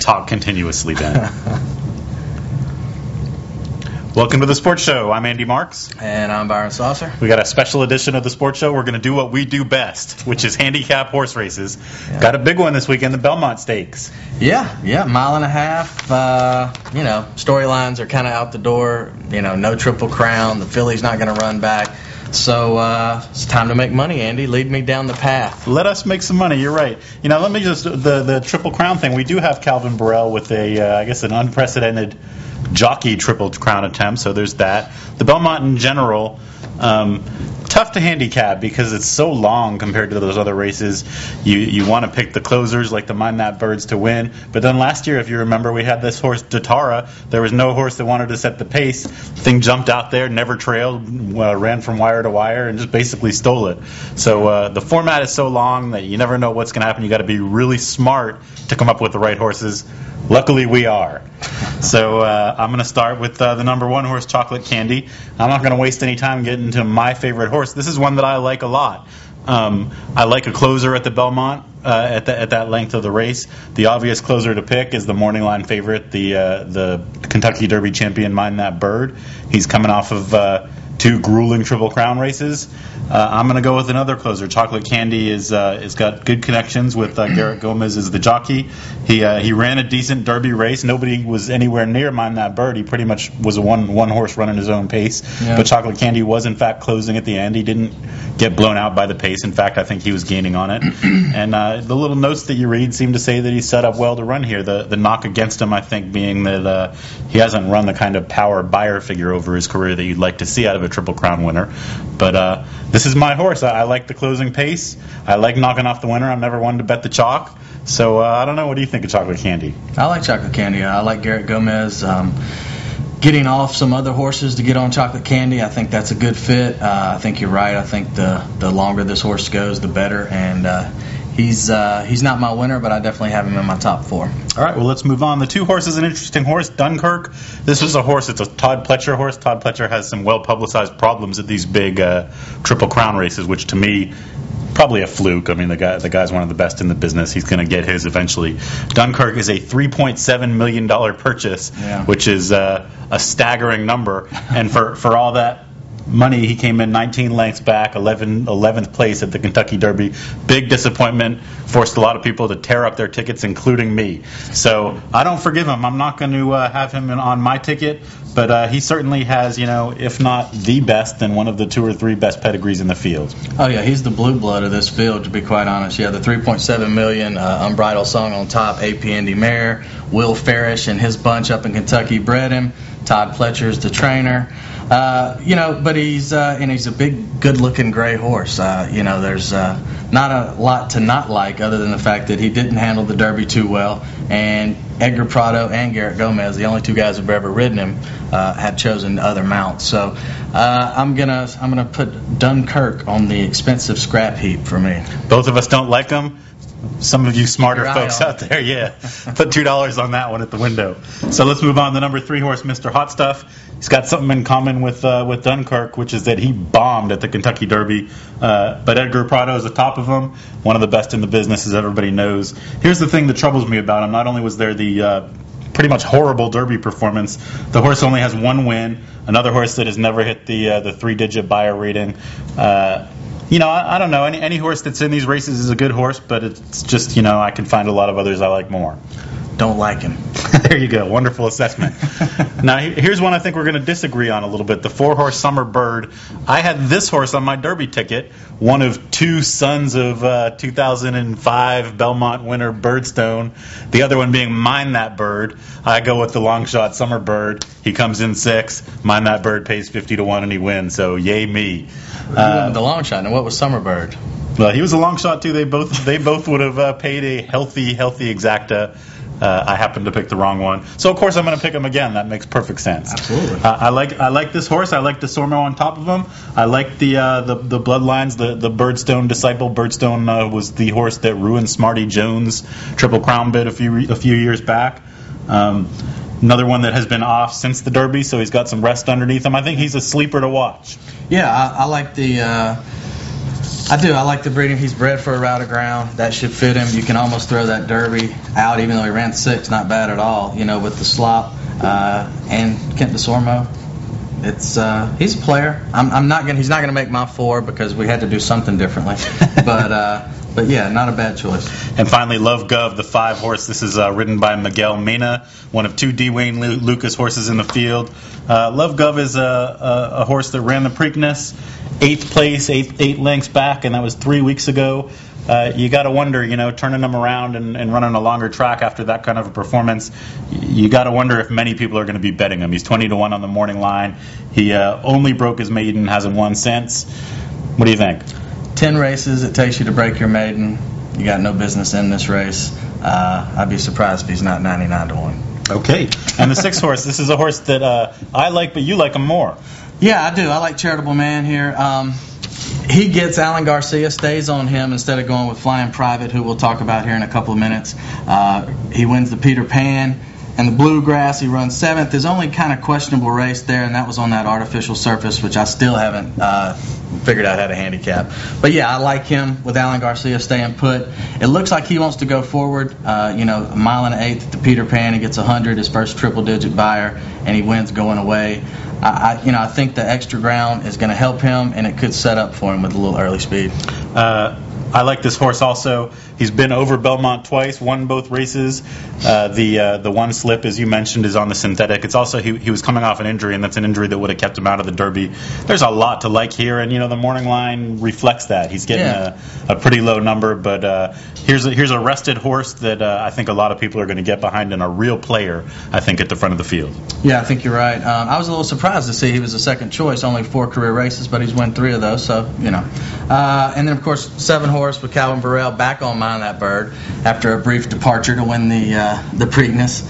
talk continuously, Ben. Welcome to the Sports Show. I'm Andy Marks. And I'm Byron Saucer. We got a special edition of the Sports Show. We're going to do what we do best, which is handicap horse races. Yeah. Got a big one this weekend, the Belmont Stakes. Yeah, mile and a half. Storylines are kind of out the door. No Triple Crown. The filly's not going to run back. So it's time to make money, Andy. Lead me down the path. Let us make some money. You're right. Let me just the Triple Crown thing. We do have Calvin Burrell with an unprecedented jockey Triple Crown attempt. So there's that. The Belmont in general, tough to handicap because it's so long compared to those other races. You want to pick the closers like the Mind That Birds to win. But then last year, if you remember, we had this horse Datara. There was no horse that wanted to set the pace. Thing jumped out there, never trailed, ran from wire to wire, and just basically stole it. So the format is so long that you never know what's going to happen. You got to be really smart to come up with the right horses. Luckily, we are. So I'm going to start with the number one horse, Chocolate Candy. I'm not going to waste any time getting into my favorite horse. This is one that I like a lot. I like a closer at the Belmont at that length of the race. The obvious closer to pick is the morning line favorite, the Kentucky Derby champion, Mind That Bird. He's coming off of two grueling Triple Crown races. I'm going to go with another closer. Chocolate Candy is got good connections with Garrett Gomez as the jockey. He ran a decent Derby race. Nobody was anywhere near Mind That Bird. He pretty much was a one horse running his own pace. Yeah. But Chocolate Candy was in fact closing at the end. He didn't get blown out by the pace. In fact, I think he was gaining on it. And the little notes that you read seem to say that he's set up well to run here. The knock against him, I think, being that he hasn't run the kind of power buyer figure over his career that you'd like to see out of a Triple Crown winner. But this is my horse. I like the closing pace. I like knocking off the winner. I'm never one to bet the chalk. So I don't know. What do you think of Chocolate Candy? I like Chocolate Candy. I like Garrett Gomez. Getting off some other horses to get on Chocolate Candy, I think that's a good fit. I think you're right. I think the longer this horse goes, the better. And he's not my winner, but I definitely have him in my top four. All right, well, let's move on. The two horses, an interesting horse, Dunkirk. This is a horse, it's a Todd Pletcher horse. Todd Pletcher has some well-publicized problems at these big Triple Crown races, which to me, probably a fluke. I mean, the guy's one of the best in the business. He's going to get his eventually. Dunkirk is a $3.7 million purchase, which is a staggering number. And for all that money, he came in 19 lengths back, 11th place at the Kentucky Derby. Big disappointment. Forced a lot of people to tear up their tickets, including me. So I don't forgive him. I'm not going to have him on my ticket. But he certainly has, if not the best, then one of the two or three best pedigrees in the field. Oh, yeah, he's the blue blood of this field, to be quite honest. Yeah, the $3.7 million, Unbridled Song on top, AP Indy Mare, Will Farish and his bunch up in Kentucky bred him. Todd Pletcher's the trainer. But he's a big, good-looking gray horse. There's not a lot to not like other than the fact that he didn't handle the Derby too well. And Edgar Prado and Garrett Gomez, the only two guys who've ever ridden him, had chosen other mounts. So I'm gonna put Dunkirk on the expensive scrap heap for me. Both of us don't like him. Some of you smarter folks out there, put $2 on that one at the window. So let's move on to number 3 horse, Mr. Hot Stuff. He's got something in common with Dunkirk, which is that he bombed at the Kentucky Derby. But Edgar Prado is the top of him, one of the best in the business, as everybody knows. Here's the thing that troubles me about him. Not only was there the pretty much horrible Derby performance, the horse only has one win. Another horse that has never hit the 3-digit buyer rating. I don't know. Any horse that's in these races is a good horse, but it's just, I can find a lot of others I like more. Don't like him. There you go. Wonderful assessment. Now, here's one I think we're going to disagree on a little bit. The 4-horse Summer Bird. I had this horse on my Derby ticket, one of two sons of 2005 Belmont winner Birdstone, the other one being Mind That Bird. I go with the long shot Summer Bird. He comes in 6th. Mind That Bird pays 50 to 1 and he wins. So yay me. The long shot. And what was Summer Bird? Well, he was a long shot too. They both would have paid a healthy exacta. I happened to pick the wrong one, so of course I'm going to pick him again. That makes perfect sense. Absolutely. I like this horse. I like the Sormo on top of him. I like the bloodlines. The Birdstone disciple. Birdstone was the horse that ruined Smarty Jones' Triple Crown bid a few years back. Another one that has been off since the Derby, so he's got some rest underneath him. I think he's a sleeper to watch. Yeah, I like the I do. I like the breeding. He's bred for a route of ground. That should fit him. You can almost throw that Derby out, even though he ran 6. Not bad at all, with the slop. And Kent DeSormo. He's a player. He's not gonna make my 4 because we had to do something differently. But yeah, not a bad choice. And finally, Love Gov, the 5 horse. This is ridden by Miguel Mena, one of 2 D. Wayne Lucas horses in the field. Love Gov is a horse that ran the Preakness, 8th place, 8 lengths back, and that was 3 weeks ago. You got to wonder, turning him around and running a longer track after that kind of a performance, you got to wonder if many people are going to be betting him. He's 20-1 on the morning line. He only broke his maiden, hasn't won since. What do you think? 10 races it takes you to break your maiden. You got no business in this race. I'd be surprised if he's not 99-1. Okay. And the 6th horse, this is a horse that I like, but you like him more. Yeah, I do. I like Charitable Man here. He gets Alan Garcia, stays on him instead of going with Flying Private, who we'll talk about here in a couple of minutes. He wins the Peter Pan and the Bluegrass. He runs 7th. His only kind of questionable race there, and that was on that artificial surface, which I still haven't figured out how to handicap. But yeah, I like him with Alan Garcia staying put. It looks like he wants to go forward. A mile and an eighth at the Peter Pan. He gets 100, his first triple-digit buyer, and he wins going away. I think the extra ground is going to help him, and it could set up for him with a little early speed. I like this horse also. He's been over Belmont twice, won both races. The one slip, as you mentioned, is on the synthetic. It's also he was coming off an injury, and that's an injury that would have kept him out of the Derby. There's a lot to like here, and the morning line reflects that. He's getting a pretty low number, but here's a rested horse that I think a lot of people are going to get behind, and a real player, I think, at the front of the field. Yeah, I think you're right. I was a little surprised to see he was a second choice, only 4 career races, but he's won 3 of those, so. And then, of course, 7 horse with Calvin Burrell back on Mind That Bird after a brief departure to win the Preakness.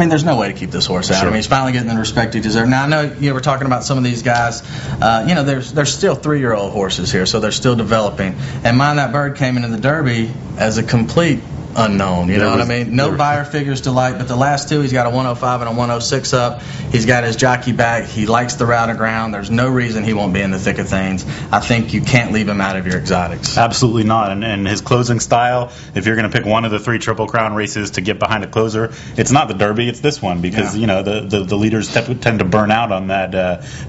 There's no way to keep this horse out. Sure. He's finally getting the respect he deserves. Now, I know we're talking about some of these guys. There's still 3-year-old horses here, so they're still developing. And Mind That Bird came into the Derby as a complete unknown, you know what I mean? No buyer figures to like, but the last 2, he's got a 105 and a 106 up. He's got his jockey back. He likes the route of ground. There's no reason he won't be in the thick of things. I think you can't leave him out of your exotics. Absolutely not. And his closing style, if you're going to pick one of the 3 Triple Crown races to get behind a closer, it's not the Derby, it's this one, because the leaders tend to burn out on that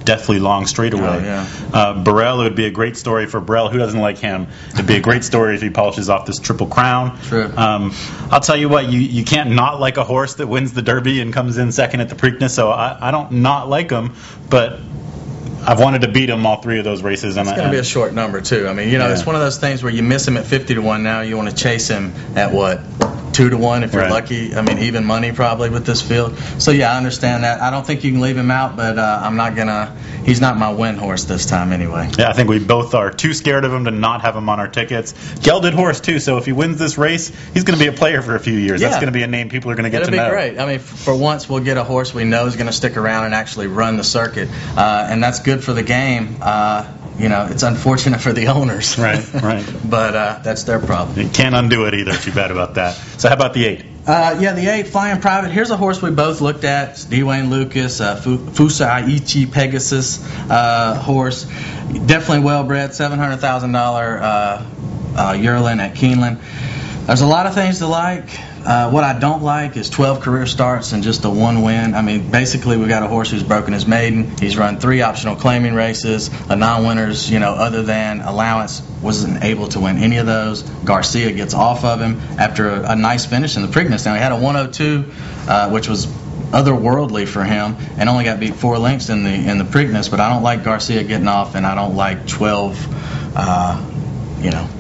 deathly long straightaway. Burrell, it would be a great story for Burrell. Who doesn't like him? It'd be a great story if he polishes off this Triple Crown. True. I'll tell you what, you can't not like a horse that wins the Derby and comes in second at the Preakness, so I don't not like him, but I've wanted to beat him all 3 of those races. It's going to be a short number, too. It's one of those things where you miss him at 50-1 now, you want to chase him at what? 2-1 if you're lucky. Even money probably with this field. So yeah, I understand that. I don't think you can leave him out, but I'm not gonna. He's not my win horse this time anyway. Yeah, I think we both are too scared of him to not have him on our tickets. Gelded horse too. So if he wins this race, he's going to be a player for a few years. That's going to be a name people are going to get to know. It'll be great. For once we'll get a horse we know is going to stick around and actually run the circuit, and that's good for the game. It's unfortunate for the owners. Right. But that's their problem. You can't undo it either. Too bad about that. So how about the 8? The 8, Flying Private. Here's a horse we both looked at. It's D. Wayne Lucas, Fusaichi Pegasus horse. Definitely well-bred, $700,000 yearling at Keeneland. There's a lot of things to like. What I don't like is 12 career starts and just a 1 win. Basically we got a horse who's broken his maiden. He's run 3 optional claiming races. A non-winners, other than Allowance, wasn't able to win any of those. Garcia gets off of him after a nice finish in the Preakness. Now he had a 102, which was otherworldly for him, and only got beat 4 lengths in the Preakness. But I don't like Garcia getting off, and I don't like 12.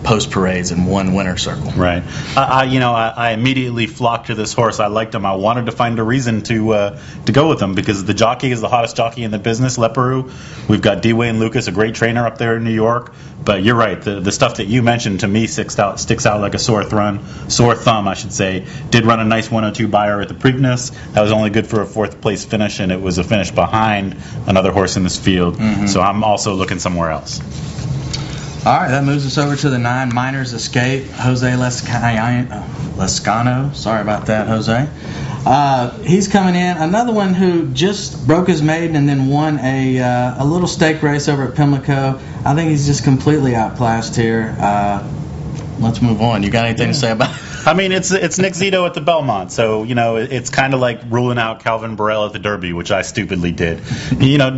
Post parades in 1 winner circle. Right. I immediately flocked to this horse. I liked him. I wanted to find a reason to go with him because the jockey is the hottest jockey in the business, Leparoux. We've got D. Wayne Lucas, a great trainer up there in New York. But you're right. The stuff that you mentioned to me sticks out like a sore thumb, I should say. Did run a nice 102 buyer at the Preakness. That was only good for a 4th place finish, and it was a finish behind another horse in this field. Mm-hmm. So I'm also looking somewhere else. All right, that moves us over to the 9, Miners Escape, Jose Lescano. Sorry about that, Jose. He's coming in. Another one who just broke his maiden and then won a little stake race over at Pimlico. I think he's just completely outclassed here. Let's move on. You got anything to say about it? I mean, it's Nick Zito at the Belmont, so, it's kind of like ruling out Calvin Burrell at the Derby, which I stupidly did.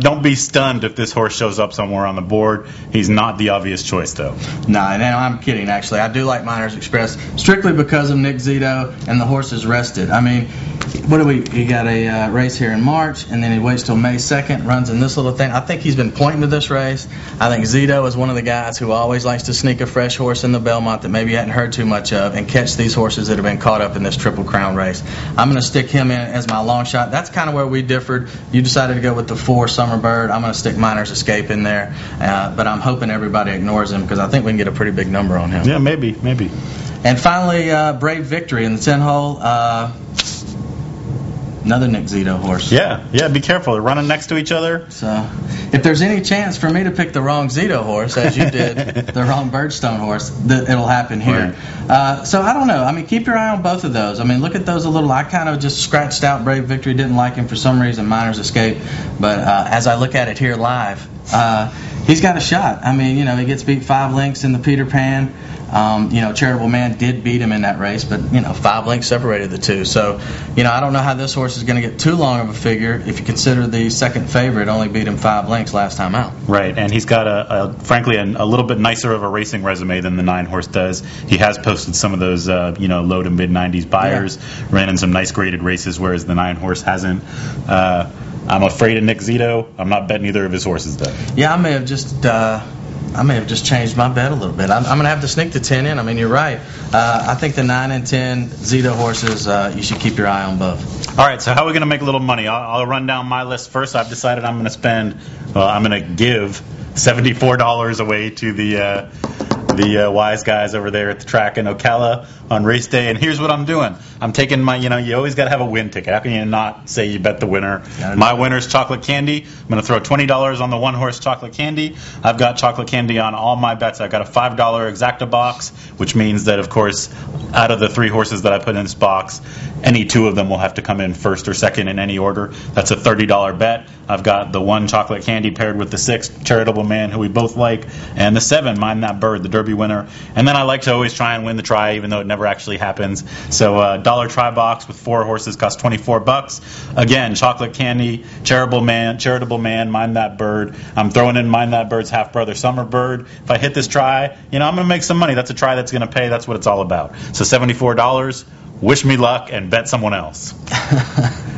Don't be stunned if this horse shows up somewhere on the board. He's not the obvious choice, though. No, I'm kidding, actually. I do like Miners Express strictly because of Nick Zito, and the horse is rested. I mean, he got a race here in March, and then he waits till May 2nd, runs in this little thing. I think he's been pointing to this race. I think Zito is one of the guys who always likes to sneak a fresh horse in the Belmont that maybe you hadn't heard too much of and catch these horses that have been caught up in this Triple Crown race. I'm going to stick him in as my long shot. That's kind of where we differed. You decided to go with the 4 Summerbird. I'm going to stick Miners Escape in there, but I'm hoping everybody ignores him because I think we can get a pretty big number on him. Yeah, maybe. And finally, Brave Victory in the 10-hole. Another Nick Zito horse. Yeah, be careful. They're running next to each other. So, if there's any chance for me to pick the wrong Zito horse, as you did, the wrong Birdstone horse, it'll happen here. Right. So, I don't know. I mean, keep your eye on both of those. I mean, look at those a little. I kind of just scratched out Brave Victory. Didn't like him for some reason. Miners Escape. But as I look at it here live, he's got a shot. I mean, he gets beat 5 lengths in the Peter Pan. Charitable Man did beat him in that race, but 5 lengths separated the two. So, I don't know how this horse is going to get too long of a figure if you consider the second favorite only beat him 5 lengths last time out. Right, and he's got frankly a little bit nicer of a racing resume than the 9 horse does. He has posted some of those low to mid 90s buyers, ran in some nice graded races, whereas the 9 horse hasn't. I'm afraid of Nick Zito. I'm not betting either of his horses though. Yeah, I may have just changed my bet a little bit. I'm going to have to sneak the 10 in. I mean, you're right. I think the 9 and 10 Zito horses, you should keep your eye on both. All right, so how are we going to make a little money? I'll run down my list first. I'm going to give $74 away to the wise guys over there at the track in Ocala on race day. And here's what I'm doing. I'm taking my, you always got to have a win ticket. How can you not say you bet the winner? My winner's Chocolate Candy. I'm going to throw $20 on the 1 horse Chocolate Candy. I've got Chocolate Candy on all my bets. I've got a $5 exacta box, which means that, of course, out of the 3 horses that I put in this box, any 2 of them will have to come in first or second in any order. That's a $30 bet. I've got the 1 Chocolate Candy paired with the 6 Charitable Man, who we both like, and the 7 Mind That Bird, the Derby winner. And then I like to always try and win the try, even though it never actually happens. So dollar try box with 4 horses costs $24. Again, Chocolate Candy, Charitable Man, Mind That Bird. I'm throwing in Mind That Bird's half brother, Summerbird. If I hit this try, I'm going to make some money. That's a try that's going to pay. That's what it's all about. So $74. Wish me luck and bet someone else.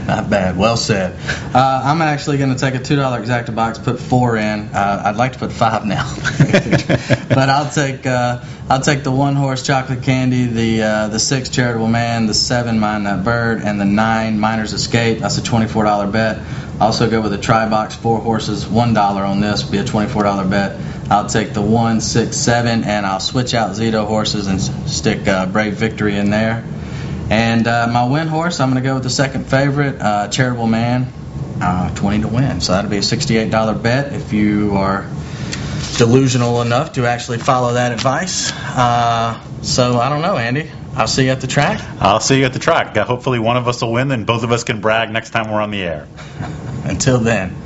Not bad. Well said. I'm actually going to take a $2 exacta box, put 4 in. I'd like to put 5 now, but I'll take the 1 horse Chocolate Candy, the 6 Charitable Man, the 7 Mind That Bird, and the 9 Miners Escape. That's a $24 bet. Also go with a try box, 4 horses, $1 on this, be a $24 bet. I'll take the 1, 6, 7, and I'll switch out Zito horses and stick Brave Victory in there. And my win horse, I'm going to go with the second favorite, Charitable Man, 20 to win. So that'll be a $68 bet if you are delusional enough to actually follow that advice. So I don't know, Andy. I'll see you at the track. I'll see you at the track. Hopefully one of us will win, and both of us can brag next time we're on the air. Until then.